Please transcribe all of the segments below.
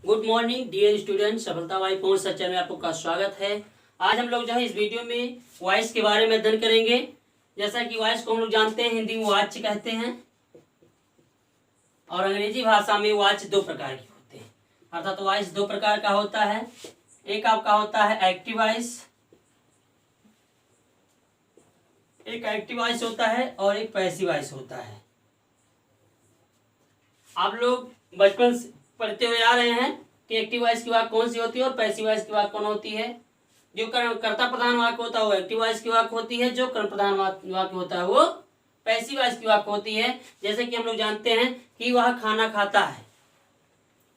Good morning dear student, सफलता Y पहुंच सच्चर में आपका स्वागत है। आज हम लोग जो है इस वीडियो में वॉइस के बारे में अध्ययन करेंगे। जैसा कि वॉइस को हम लोग जानते हैं हिंदी में वाच्य कहते हैं और अंग्रेजी भाषा में वाच्य दो प्रकार के होते हैं। अर्थात वॉइस दो प्रकार का होता है। एक आपका होता है एक्टिव वॉइस, एक एक्टिव वॉइस होता है और एक पैसिव वॉइस होता है। आप लोग बचपन से पढ़ते हुए आ रहे हैं कि एक्टिव वॉइस की वाक्य कौन सी होती है और पैसिव वॉइस की वाक्य कौन होती है। जो कर्ता प्रधान वाक्य होता है वो एक्टिव वॉइस की वाक्य होती है, जो कर्म प्रधान वाक्य होता है वो पैसिव वॉइस की वाक्य होती है। जैसे कि हम लोग जानते हैं कि वह खाना खाता है,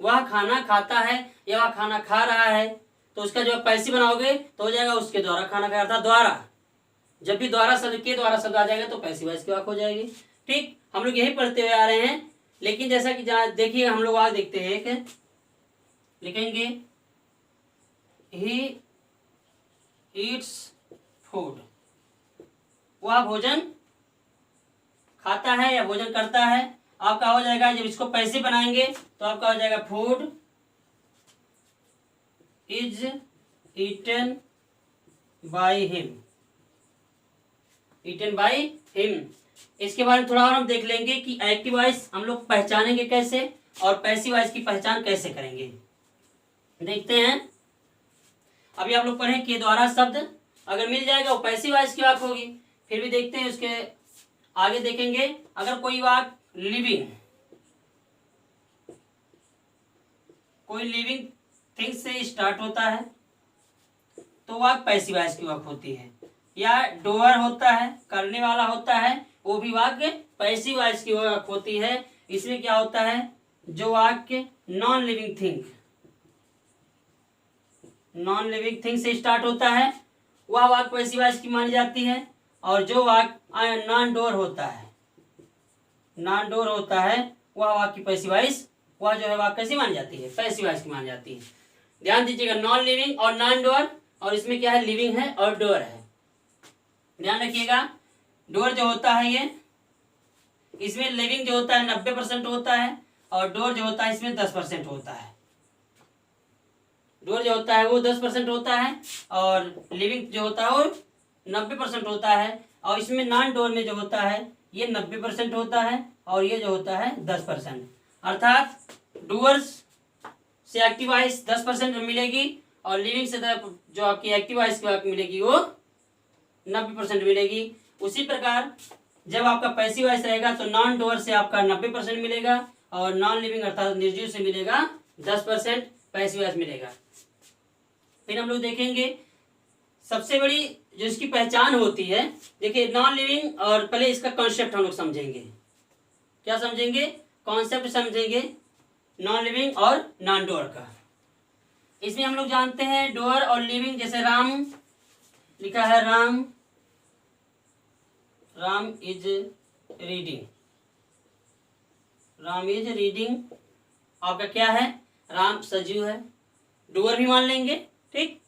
वह खाना खाता है या वह खाना खा रहा है, तो उसका जो पैसिव बनाओगे तो हो जाएगा उसके द्वारा खाना खाया, अर्थात द्वारा। जब भी द्वारा शब्द के द्वारा शब्द आ जाएगा तो पैसिव वॉइस की वाक्य हो जाएगी। ठीक, हम लोग यही पढ़ते हुए आ रहे हैं। लेकिन जैसा कि देखिए हम लोग आज देखते हैं, एक लिखेंगे ही ईट्स फूड, वह भोजन खाता है या भोजन करता है। आपका हो जाएगा, जब इसको पैसे बनाएंगे तो आपका हो जाएगा food is eaten by him, eaten by him. इसके बारे में थोड़ा और हम देख लेंगे कि एक्टिव वॉइस हम लोग पहचानेंगे कैसे और पैसिव वॉइस की पहचान कैसे करेंगे। देखते हैं, अभी आप लोग पढ़ें के द्वारा शब्द अगर मिल जाएगा वो पैसिव वॉइस की वाक्य होगी। फिर भी देखते हैं, उसके आगे देखेंगे अगर कोई वाक्य लिविंग, कोई लिविंग थिंग से स्टार्ट होता है तो वाक्य पैसिव वॉइस की वाक्य होती है। या डोअर होता है, करने वाला होता है, वो भी वाक्य पैसिव वॉइस की वाक्य होती है। इसमें क्या होता है, जो वाक्य non living thing, non living thing से स्टार्ट होता है वह वाक्य पैसिव वॉइस की मानी जाती है। और जो वाक्य नॉन डोर होता है, नॉन डोर होता है, वह वाक्य पैसिव वॉइस, वह जो है वाक्य कैसी मानी जाती है, पैसिव वॉइस की मानी जाती है। ध्यान दीजिएगा, नॉन लिविंग और नॉन डोर, और इसमें क्या है, लिविंग है और डोर है। ध्यान रखिएगा, डोर जो होता है ये, इसमें लिविंग जो होता है 90% होता है और डोर जो होता है इसमें 10% होता है। डोर जो होता है वो 10% होता है और लिविंग जो होता है वो 90% होता है। और इसमें नॉन डोर में जो होता है ये 90% होता है और ये जो होता है 10%। अर्थात डूअर्स से एक्टिव वॉइस 10% मिलेगी और लिविंग से जो आपकी एक्टिव वॉइस की मिलेगी वो 90% मिलेगी। उसी प्रकार जब आपका पैसिव वॉइस रहेगा तो नॉन डोअर से आपका 90% मिलेगा और नॉन लिविंग अर्थात निर्जीव से मिलेगा 10% पैसिव वॉइस मिलेगा। फिर हम लोग देखेंगे सबसे बड़ी जो इसकी पहचान होती है। देखिए नॉन लिविंग, और पहले इसका कॉन्सेप्ट हम लोग समझेंगे। क्या समझेंगे, कॉन्सेप्ट समझेंगे नॉन लिविंग और नॉन डोअर का। इसमें हम लोग जानते हैं डोअर और लिविंग, जैसे राम लिखा है, Ram is reading, Ram is reading आपका क्या है, राम सजीव है, डूअर भी मान लेंगे। ठीक,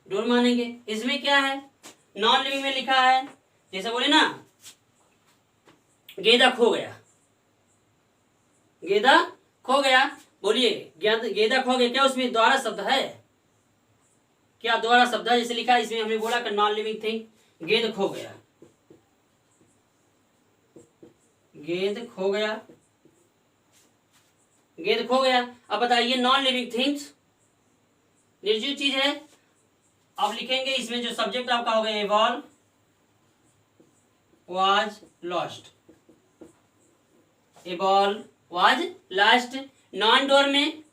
डूअर मानेंगे। इसमें क्या है, नॉन लिविंग में लिखा है, जैसे बोले ना गेंदा खो गया, गेंदा खो गया, बोलिए गेंदा खो गया, क्या उसमें द्वारा शब्द है, क्या द्वारा शब्द है, जैसे लिखा है इसमें हमने बोला कि नॉन लिविंग थिंग गेंद खो गया, गेंद खो गया, गेंद खो गया। अब बताइए नॉन लिविंग थिंग्स निर्जीव चीज है। अब लिखेंगे इसमें जो सब्जेक्ट आपका हो गया, a ball was lost, a ball was lost. Non door में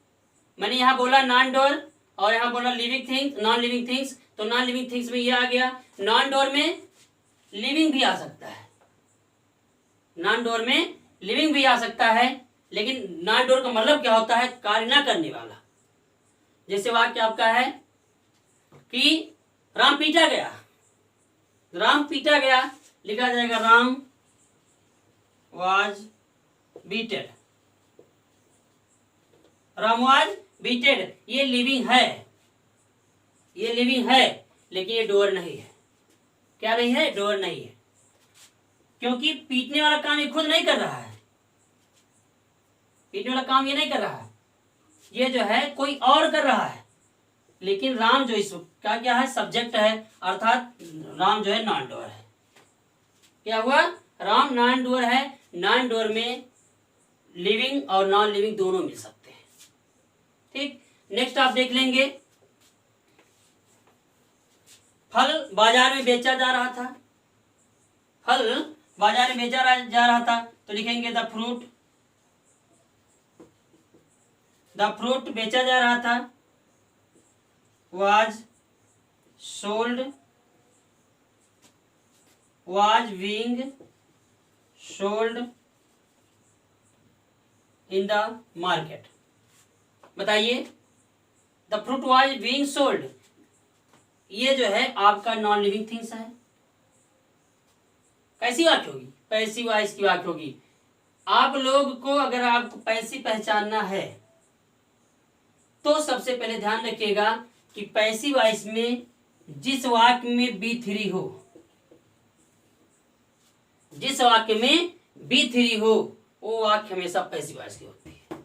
मैंने यहां बोला नॉन डोर और यहां बोला living things, non living things, तो नॉन लिविंग थिंग्स में ये आ गया। नॉन डोर में लिविंग भी आ सकता है, नॉन डोर में लिविंग भी आ सकता है, लेकिन नॉन डोर का मतलब क्या होता है, कार्य ना करने वाला। जैसे वाक्य आपका है कि राम पीटा गया, राम पीटा गया, लिखा जाएगा राम वाज बीटेड, राम वाज बीटेड। ये लिविंग है, ये लिविंग है, लेकिन ये डोअर नहीं है। क्या नहीं है, डोअर नहीं है, क्योंकि पीटने वाला काम ये खुद नहीं कर रहा है, पीटने वाला काम ये नहीं कर रहा है, ये जो है कोई और कर रहा है, लेकिन राम जो इसका क्या है, सब्जेक्ट है, अर्थात राम जो है नॉन डूअर है। क्या हुआ, राम नॉन डूअर है। नॉन डूअर में लिविंग और नॉन लिविंग दोनों मिल सकते हैं। ठीक, नेक्स्ट आप देख लेंगे, फल बाजार में बेचा जा रहा था। फल बाजार में बेचा जा रहा था, तो लिखेंगे द फ्रूट बेचा जा रहा था, was being sold in the market। बताइए, the fruit was being sold, ये जो है आपका नॉन लिविंग थिंग्स है। कैसी वाक्य होगी, पैसिव वॉइस की वाक्य होगी। आप लोग को अगर आपको पैसिव पहचानना है तो सबसे पहले ध्यान रखिएगा कि पैसिव वॉइस में जिस वाक्य में B3 हो, जिस वाक्य में B3 हो, वो वाक्य हमेशा पैसिव वॉइस की होती है।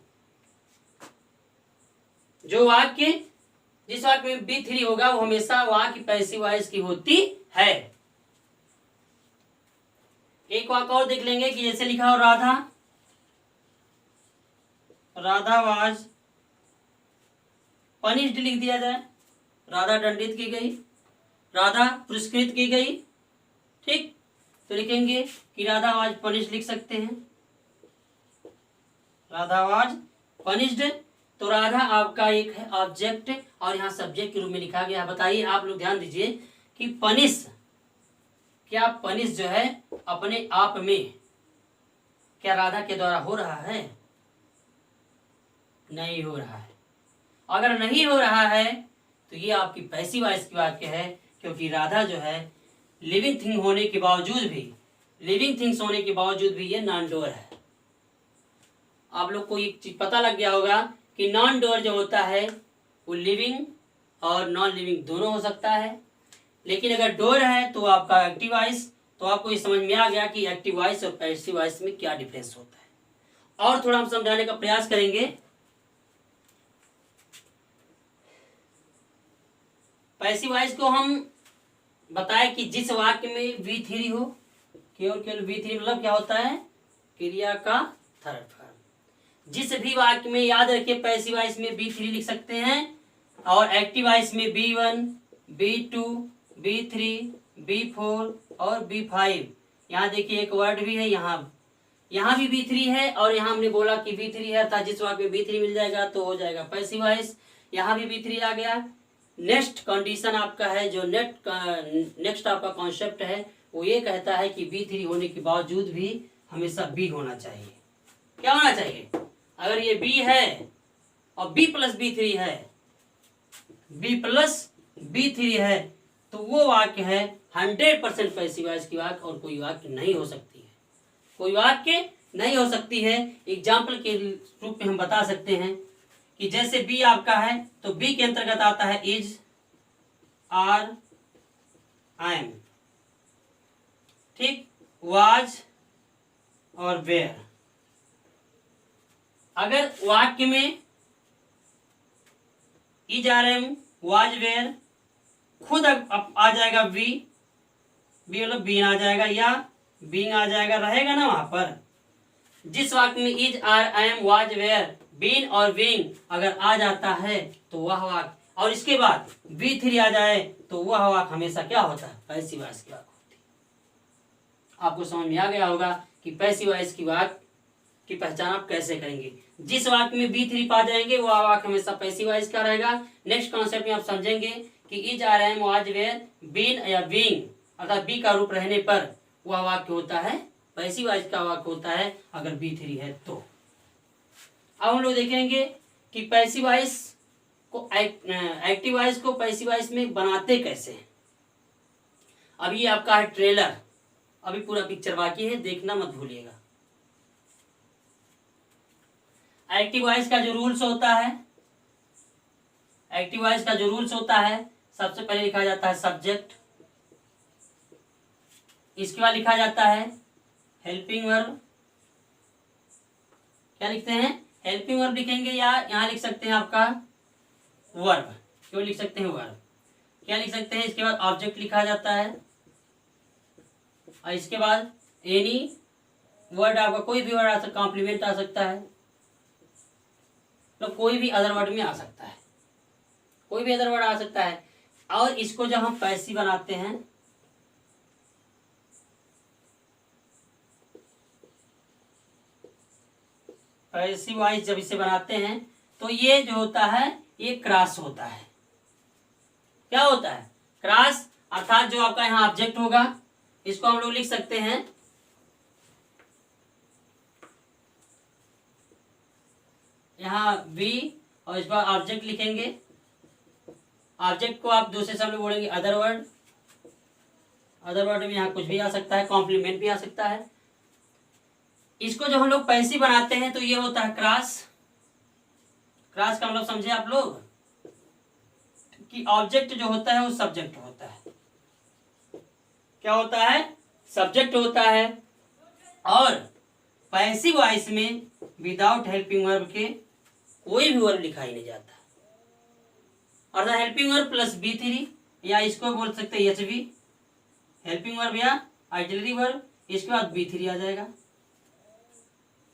जो वाक्य जिस वाक्य में B3 होगा वो हमेशा वाक्य पैसिव वॉइस की होती है। एक वाक्य और देख लेंगे कि जैसे लिखा हो, राधा वाज पनिश्ड लिख दिया जाए, राधा दंडित की गई, राधा पुरस्कृत की गई। ठीक, तो लिखेंगे कि राधा वाज पनिश्ड लिख सकते हैं, राधा वाज पनिश्ड। तो राधा आपका एक है ऑब्जेक्ट और यहाँ सब्जेक्ट के रूप में लिखा गया। बताइए आप लोग ध्यान दीजिए कि पनिश, क्या पनिश जो है अपने आप में क्या राधा के द्वारा हो रहा है? नहीं हो रहा है। अगर नहीं हो रहा है तो ये आपकी पैसिव वॉइस की वाक्य है, क्योंकि राधा जो है लिविंग थिंग होने के बावजूद भी, लिविंग थिंग्स होने के बावजूद भी ये नॉन डूअर है। आप लोग को एक चीज पता लग गया होगा कि नॉन डूअर जो होता है वो लिविंग और नॉन लिविंग दोनों हो सकता है, लेकिन अगर डूअर है तो आपका एक्टिव वॉइस। तो आपको ये समझ में आ गया कि एक्टिव वॉइस और पैसिव वॉइस में क्या डिफरेंस होता है। और थोड़ा हम समझाने का प्रयास करेंगे। पैसिव वॉइस को हम बताएं कि जिस वाक्य में V3 हो, केवल V3 मतलब क्या होता है, क्रिया का थर्ड फॉर्म। जिस भी वाक्य में, याद रखिए पैसिव वॉइस में B3 लिख सकते हैं और एक्टिव वॉइस में B1, B2, B3, B4 और B5। यहाँ देखिए एक वर्ड भी है, यहाँ भी B3 है और यहाँ हमने बोला कि B3 है, अर्थात जिस वाक्य में B3 मिल जाएगा तो हो जाएगा पैसिव वॉइस। यहाँ भी B3 आ गया। नेक्स्ट कंडीशन आपका है, जो नेक्स्ट आपका कॉन्सेप्ट है, वो ये कहता है कि B3 होने के बावजूद भी हमेशा B होना चाहिए। क्या होना चाहिए? अगर ये B है और B प्लस B3 है, B प्लस B3 है, तो वो वाक्य है 100% पैसिव वॉइस की वाक्य, और कोई वाक्य नहीं हो सकती है, कोई वाक्य नहीं हो सकती है। एग्जाम्पल के रूप में हम बता सकते हैं कि जैसे बी आपका है तो बी के अंतर्गत आता है इज, आर, एम। ठीक, वाज और वेयर। अगर वाक्य में is, are, am, was, were खुद आ जाएगा बी मतलब बीन आ जाएगा या बीइंग आ जाएगा, रहेगा ना वहां पर। जिस वाक्य में is, are, am, was, were, been और बीइंग अगर आ जाता है तो वह वाक्य, और इसके बाद B3 आ जाए तो वह वाक्य हमेशा क्या होता है, पैसिव वॉइस की वाक्य होती है। आपको समझ में आ गया होगा कि पैसिव वॉइस की वाक्य की पहचान आप कैसे करेंगे। जिस वाक्य में B3 पा जाएंगे वह वाक्य हमेशा पैसिव वॉइस का रहेगा। नेक्स्ट कॉन्सेप्ट में आप समझेंगे कि is, are, am, was, were, been या बीइंग अर्थात बी का रूप रहने पर वह वाक्य होता है पैसिव वॉइस का वाक्य होता है, अगर B3 है तो। अब हम लोग देखेंगे कि पैसिव वॉइस को एक्टिव वॉइस को पैसिव वॉइस में बनाते कैसे हैं। अब ये आपका है ट्रेलर, अभी पूरा पिक्चर बाकी है, देखना मत भूलिएगा। एक्टिव वॉइस का जो रूल्स होता है, एक्टिव वॉइस का जो रूल्स होता है, सबसे पहले लिखा जाता है सब्जेक्ट, इसके बाद लिखा जाता है हेल्पिंग वर्ब। क्या लिखते हैं? हेल्पिंग वर्ब लिखेंगे या यहाँ लिख सकते हैं आपका वर्ब, क्यों लिख सकते हैं वर्ब, क्या लिख सकते हैं, इसके बाद ऑब्जेक्ट लिखा जाता है और इसके बाद एनी वर्ड, आपका कोई भी वर्ड आ सकता, कॉम्प्लीमेंट आ सकता है, तो कोई भी अदर वर्ड में आ सकता है, कोई भी अदर वर्ड आ सकता है। और इसको जब हम पैसिव बनाते हैं, पैसिव वॉइस जब इसे बनाते हैं तो ये जो होता है ये क्रॉस होता है। क्या होता है? क्रॉस, अर्थात जो आपका यहाँ ऑब्जेक्ट होगा इसको हम लोग लिख सकते हैं यहाँ बी, और इस पर ऑब्जेक्ट लिखेंगे। ऑब्जेक्ट को आप दूसरे शब्द में बोलेंगे अदर वर्ड। अदर वर्ड में यहाँ कुछ भी आ सकता है, कॉम्प्लीमेंट भी आ सकता है। इसको जब हम लोग पैसिव बनाते हैं तो ये होता है क्रॉस। क्रॉस का मतलब समझे आप लोग कि ऑब्जेक्ट जो होता है वो सब्जेक्ट होता है। क्या होता है? सब्जेक्ट होता है। और पैसिव वॉइस में विदाउट हेल्पिंग वर्ब के कोई भी वर्ब लिखा ही नहीं जाता। अर्थात हेल्पिंग वर्ब प्लस B3, या इसको बोल सकते हैं HV, हेल्पिंग वर्ब या ऑक्सिलरी वर्ब, इसके बाद B3 आ जाएगा।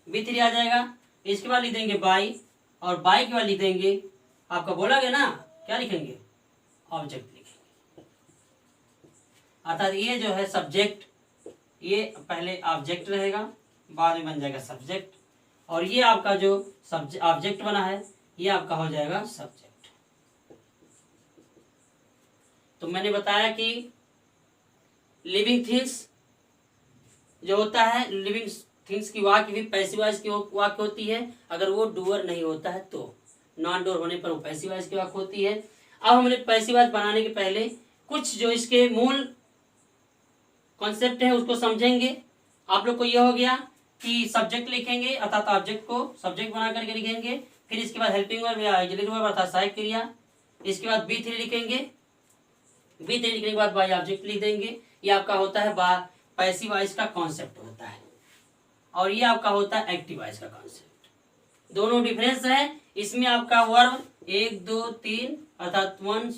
B3 आ जाएगा, इसके बाद लिख देंगे बाई, और बाई के बाद लिख देंगे, आपका बोला गया ना, क्या लिखेंगे? ऑब्जेक्ट लिखेंगे। अर्थात ये जो है सब्जेक्ट, ये पहले ऑब्जेक्ट रहेगा, बाद में बन जाएगा सब्जेक्ट, और ये आपका जो ऑब्जेक्ट बना है ये आपका हो जाएगा सब्जेक्ट। तो मैंने बताया कि लिविंग थिंग्स जो होता है, लिविंग थिंग्स की वाक्य भी पैसिव वॉइस की वाक्य होती है, अगर वो डूअर नहीं होता है तो। नॉन डूअर होने पर वो पैसिव वॉइस की वाक्य होती है। अब हमने पैसिव वॉइस बनाने के पहले कुछ जो इसके मूल कॉन्सेप्ट है उसको समझेंगे। आप लोग को यह हो गया कि सब्जेक्ट लिखेंगे, अर्थात ऑब्जेक्ट को सब्जेक्ट बना करके लिखेंगे, फिर इसके बाद हेल्पिंग वर्ब या ऑक्सिलरी वर्ब अर्थात सहायक क्रिया, इसके बाद B3 लिखेंगे, B3 लिखने के बाद बाई ऑब्जेक्ट लिख देंगे। ये आपका होता है पैसिव वॉइस का कॉन्सेप्ट होता है, और ये आपका होता है एक्टिव वॉइस का कॉन्सेप्ट। दोनों डिफरेंस है। इसमें आपका वर्ब 1 2 3 अर्थात 1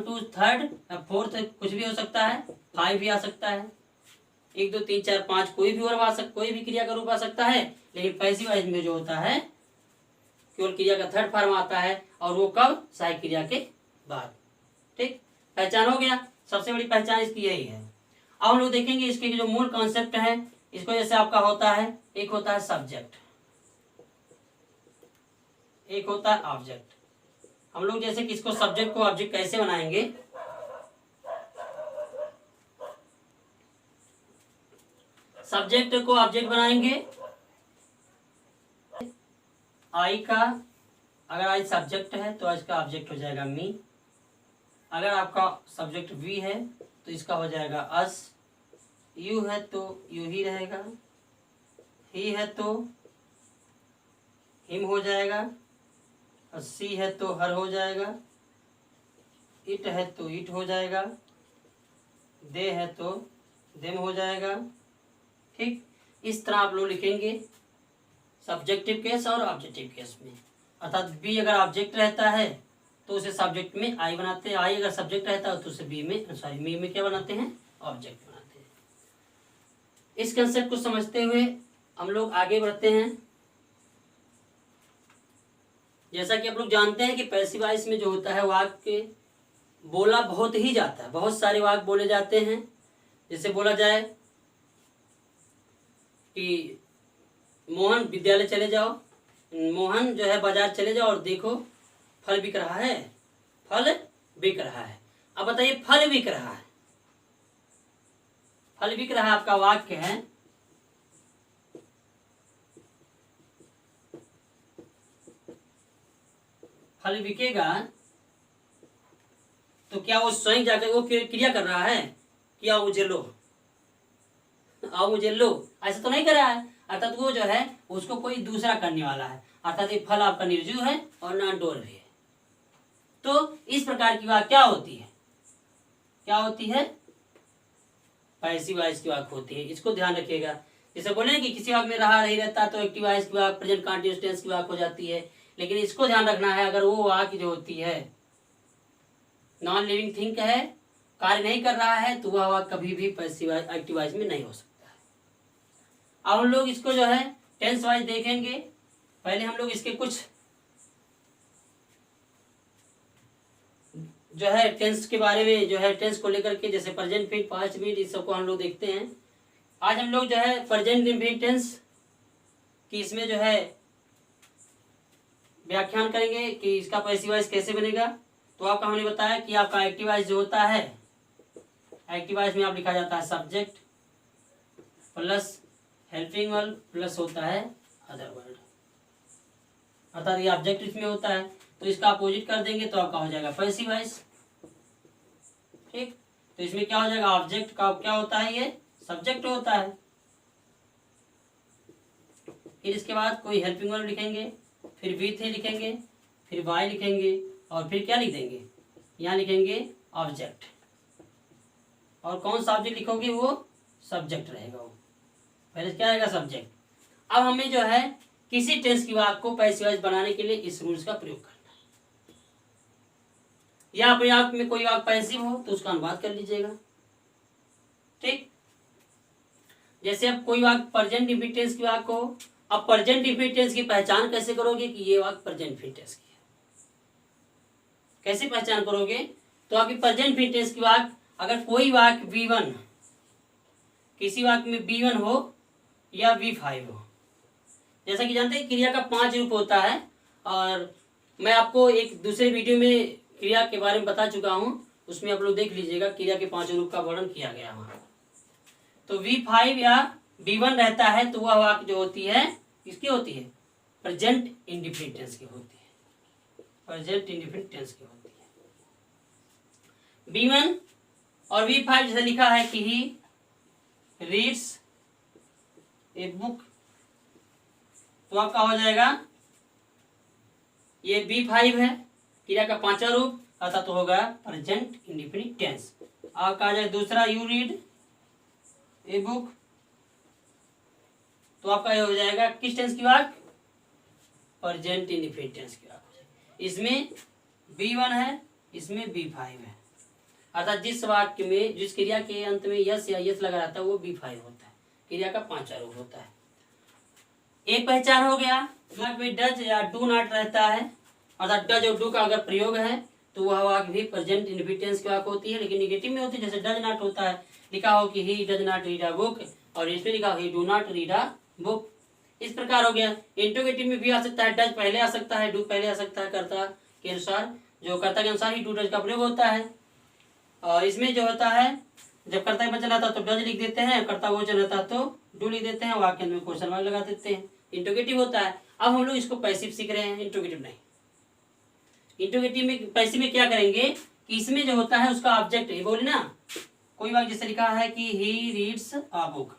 2 3 4 कुछ भी हो सकता है, 5 भी आ सकता है, 1 2 3 4 5 कोई भी वर्ब आ सकता, कोई भी क्रिया का रूप आ सकता है। लेकिन पैसिव वॉइस में जो होता है केवल क्रिया का थर्ड फॉर्म आता है, और वो कब? सहायक क्रिया के बाद। ठीक, पहचान हो गया। सबसे बड़ी पहचान इसकी यही है। अब हम लोग देखेंगे इसके जो मूल कॉन्सेप्ट है। इसको जैसे आपका होता है, एक होता है सब्जेक्ट, एक होता है ऑब्जेक्ट। हम लोग जैसे कि इसको सब्जेक्ट को ऑब्जेक्ट कैसे बनाएंगे, सब्जेक्ट को ऑब्जेक्ट बनाएंगे। आई का, अगर आई सब्जेक्ट है तो इसका ऑब्जेक्ट हो जाएगा मी। अगर आपका सब्जेक्ट वी है तो इसका हो जाएगा अस। यू है तो यू ही रहेगा। ही है तो हिम हो जाएगा। और सी है तो हर हो जाएगा। इट है तो इट हो जाएगा। दे है तो देम हो जाएगा। ठीक, इस तरह आप लोग लिखेंगे सब्जेक्टिव केस और ऑब्जेक्टिव केस में। अर्थात बी अगर ऑब्जेक्ट रहता है तो उसे सब्जेक्ट में आई बनाते हैं, आई अगर सब्जेक्ट रहता है तो उसे बी में मी में क्या बनाते हैं? ऑब्जेक्ट बनाते हैं। इस कंसेप्ट को समझते हुए हम लोग आगे बढ़ते हैं। जैसा कि आप लोग जानते हैं कि पैसिव वॉइस में जो होता है वाक्य बोला बहुत ही जाता है, बहुत सारे वाक्य बोले जाते हैं। जैसे बोला जाए कि मोहन विद्यालय चले जाओ, मोहन जो है बाजार चले जाओ और देखो फल बिक रहा है, फल बिक रहा है। अब बताइए फल बिक रहा है, फल बिक रहा है आपका वाक्य है। फल बिकेगा तो क्या वो स्वयं जाकर वो क्रिया कर रहा है कि आओ मुझे लो, आओ मुझे लो, ऐसा तो नहीं कर रहा है। अर्थात वो जो है उसको कोई दूसरा करने वाला है। अर्थात ये फल आपका निर्जीव है और नॉन डूअर भी है। तो इस प्रकार की वाक्य क्या होती है? क्या होती है? पैसिव वॉइस की वाक्य होती है। इसको ध्यान रखिएगा। जैसे बोले ना कि किसी वाक्य में रहा नहीं रहता तो एक्टिव वॉइस की वाक्य प्रेजेंट कंटीन्यूअस टेंस की वाक्य हो जाती है। लेकिन इसको ध्यान रखना है, अगर वो वाक्य जो होती है नॉन लिविंग थिंग है, कार्य नहीं कर रहा है, तो वह वाक्य कभी भी पैसिव एक्टिव वॉइस में नहीं हो सकता है। अब हम लोग इसको जो है टेंस वाइज देखेंगे। पहले हम लोग इसके कुछ जो है टेंस के बारे में, जो है टेंस को लेकर के, जैसे प्रेजेंट फिट, पास्ट फिट, इस सबको हम लोग देखते हैं। आज हम लोग जो है प्रेजेंट इंडेफिनिट टेंस की इसमें जो है व्याख्यान करेंगे कि इसका पैसिव वॉइस कैसे बनेगा। तो आपका हमने बताया कि आपका एक्टिव वॉइस जो होता है, एक्टिव वॉइस में आप लिखा जाता है subject plus helping verb plus होता है अदर वर्ड, अर्थात ये ऑब्जेक्ट इसमें होता है। तो इसका अपोजिट कर देंगे तो आपका हो जाएगा पैसिव वॉइस। ठीक, तो इसमें क्या हो जाएगा, ऑब्जेक्ट का क्या होता है, ये सब्जेक्ट होता है। फिर इसके बाद कोई हेल्पिंग वर्ब लिखेंगे, फिर विथ लिखेंगे, फिर बाय लिखेंगे, और फिर क्या लिख देंगे, यहाँ लिखेंगे ऑब्जेक्ट। और कौन सा ऑब्जेक्ट लिखोगे, वो सब्जेक्ट रहेगा। वो पहले क्या रहेगा, सब्जेक्ट। अब हमें जो है किसी टेंस की वाक्य को पैसिव वॉइस बनाने के लिए इस रूल्स का प्रयोग करना है। या अपने आप में कोई वाक्य पैसिव हो तो उसका अनुवाद कर लीजिएगा। ठीक, जैसे अब कोई वाक्य प्रेजेंट इंडेफिनिट टेंस की वाक्य हो, अब प्रेजेंट इंडेफिनिट टेंस की पहचान कैसे करोगे कि ये वाक्य प्रेजेंट इंडेफिनिट टेंस की है, कैसे पहचान करोगे। तो आपकी प्रेजेंट इंडेफिनिट टेंस की वाक्य, अगर कोई वाक्य V1, किसी वाक्य में B1 हो या V5 हो, जैसा कि जानते हैं क्रिया का 5 रूप होता है, और मैं आपको एक दूसरे वीडियो में क्रिया के बारे में बता चुका हूं, उसमें आप लोग देख लीजिएगा, क्रिया के 5 रूप का वर्णन किया गया वहां। तो V5 या B1 रहता है तो वह वाक्य जो होती है किसकी होती है, प्रेजेंट इंडेफिनिट टेंस की होती है, प्रेजेंट इंडेफिनिट टेंस की होती है। B1 और V5 जैसे लिखा है कि ही रीड्स ए बुक, तो आपका हो जाएगा ये B5 है, क्रिया का 5वां रूप, अर्थात तो होगा प्रेजेंट इंडेफिनिट टेंस। आपका आ जाएगा दूसरा, यू रीड ए बुक, तो आपका ये हो जाएगा किस टेंस की वाक्य, प्रेजेंट इंडेफिनिट टेंस की वाक्य। इसमें B1 है, इसमें B5 है, अर्थात जिस वाक्य में, जिस क्रिया के अंत में यस या यस लगा रहता है वो B5 होता है, क्रिया का 5वां रूप होता है। एक पहचान हो गया। में डज या डू नॉट रहता है, अर्थात डज और डू का अगर प्रयोग है तो वह वाक्य भी प्रेजेंट इंडेफिनिट टेंस की वाक्य होती है, लेकिन निगेटिव में होती है। जैसे डज नॉट होता है, लिखा हो कि ही does not read a book, और इसमें लिखा हो ही do not read a book, इस प्रकार हो गया। इंट्रोगेटिव में भी आ सकता है, डज पहले आ सकता है, डू पहले आ सकता है, कर्ता के अनुसार, जो कर्ता के अनुसार ही डू डज का प्रयोग होता है। और इसमें जो होता है, जब कर्ता का वचन आता है तो डज लिख देते हैं, कर्ता वचन रहता है तो डू लिख देते हैं, वाक्य में क्वेश्चन मार्क लगा देते हैं, इंट्रोगेटिव होता है। अब हम लोग इसको पैसिव सीख रहे हैं, इंट्रोगेटिव नहीं। इंट्रोगेटिव में, पैसिव में क्या करेंगे कि इसमें जो होता है उसका ऑब्जेक्ट, ये बोले ना, कोई वाक्य जैसे लिखा है कि he reads a book,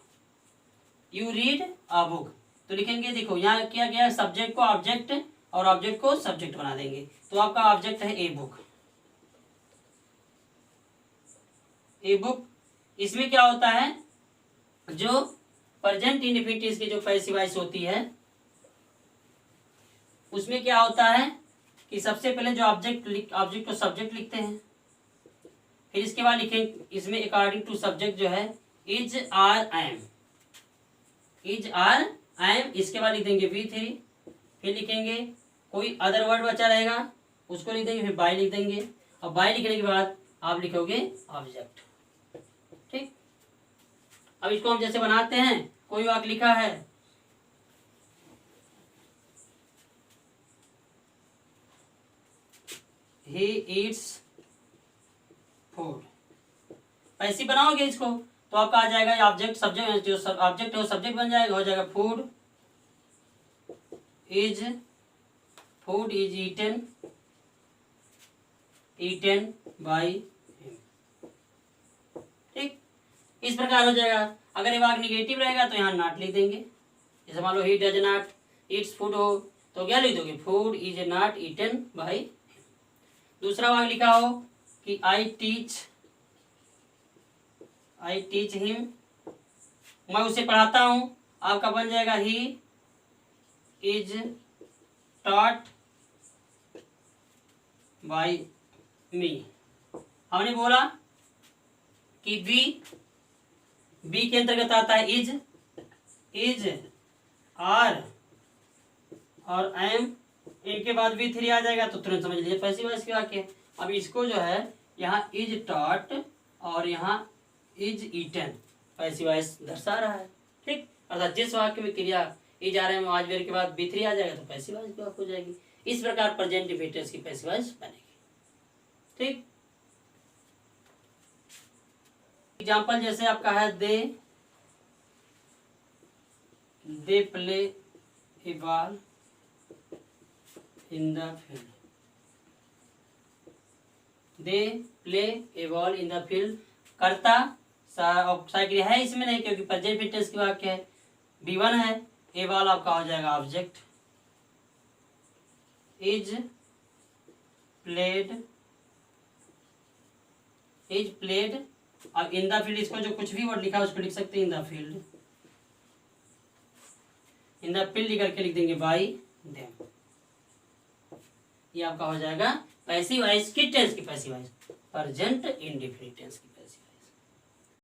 you read a book, तो लिखेंगे, देखो यहाँ क्या गया, सब्जेक्ट को ऑब्जेक्ट और ऑब्जेक्ट को सब्जेक्ट बना देंगे, तो आपका ऑब्जेक्ट है ए बुक, ए बुक। इसमें क्या होता है, जो प्रेजेंट इंडेफिनिट टेंस की जो पैसिव वॉइस होती है उसमें क्या होता है कि सबसे पहले जो ऑब्जेक्ट को सब्जेक्ट लिखते हैं, फिर इसके बाद लिखेंगे इसमें अकॉर्डिंग टू सब्जेक्ट जो है is are I am, is are I am, इसके बाद लिख देंगे V3, फिर लिखेंगे कोई अदर वर्ड बचा रहेगा उसको लिख देंगे, फिर बाय लिख देंगे, और बाय लिखने के बाद आप लिखोगे ऑब्जेक्ट। ठीक, अब इसको हम जैसे बनाते हैं, कोई वाक्य लिखा है he eats food, ऐसे बनाओगे इसको तो आपका आ जाएगा ऑब्जेक्ट सब्जेक्ट, जो ऑब्जेक्ट है वो सब्जेक्ट बन जाएगा, हो जाएगा food is eaten, eaten by him. ठीक, इस प्रकार हो जाएगा। अगर ये वाक्य निगेटिव रहेगा तो यहाँ नॉट लिख देंगे, जैसे मान लो he does not eats food हो तो क्या लिख दोगे, food is not eaten by him. दूसरा वाक्य लिखा हो कि आई टीच हिम, मैं उसे पढ़ाता हूँ, आपका बन जाएगा ही इज टॉट बाय मी। हमने बोला कि बी के अंतर्गत आता है इज आर और एम, इनके बाद V3 आ जाएगा तो तुरंत समझ लीजिए पैसिव वॉइस की वाक्य। अब इसको जो है यहाँ इज टॉट और यहाँ इज ईटन पैसिव वॉइस दर्शा रहा है। ठीक, अर्थात जिस वाक्य में क्रिया इज आ रहे हैं आज वेर के बाद V3 आ जाएगा तो पैसिव वॉइस की वाक्य हो जाएगी। इस प्रकार प्रेजेंट इंडेफिनिट की पैसिव वॉइस बनेगी। ठीक, एग्जाम्पल जैसे आपका है they play A ball in the field. They play A ball in the field, करता क्रिया है इसमें नहीं क्योंकि प्रेजेंट इंडेफिनिट की वाक्य है। B1 है, ए बॉल आपका हो जाएगा ऑब्जेक्ट। इज प्लेड और इन द फील्ड, इसको जो कुछ भी वर्ड लिखा है उसको लिख सकते हैं in the field. In the field लिख करके लिख देंगे बाय देम। ये आपका हो जाएगा पैसिव वॉइस की टेंस की passive voice, present indefinite tense की।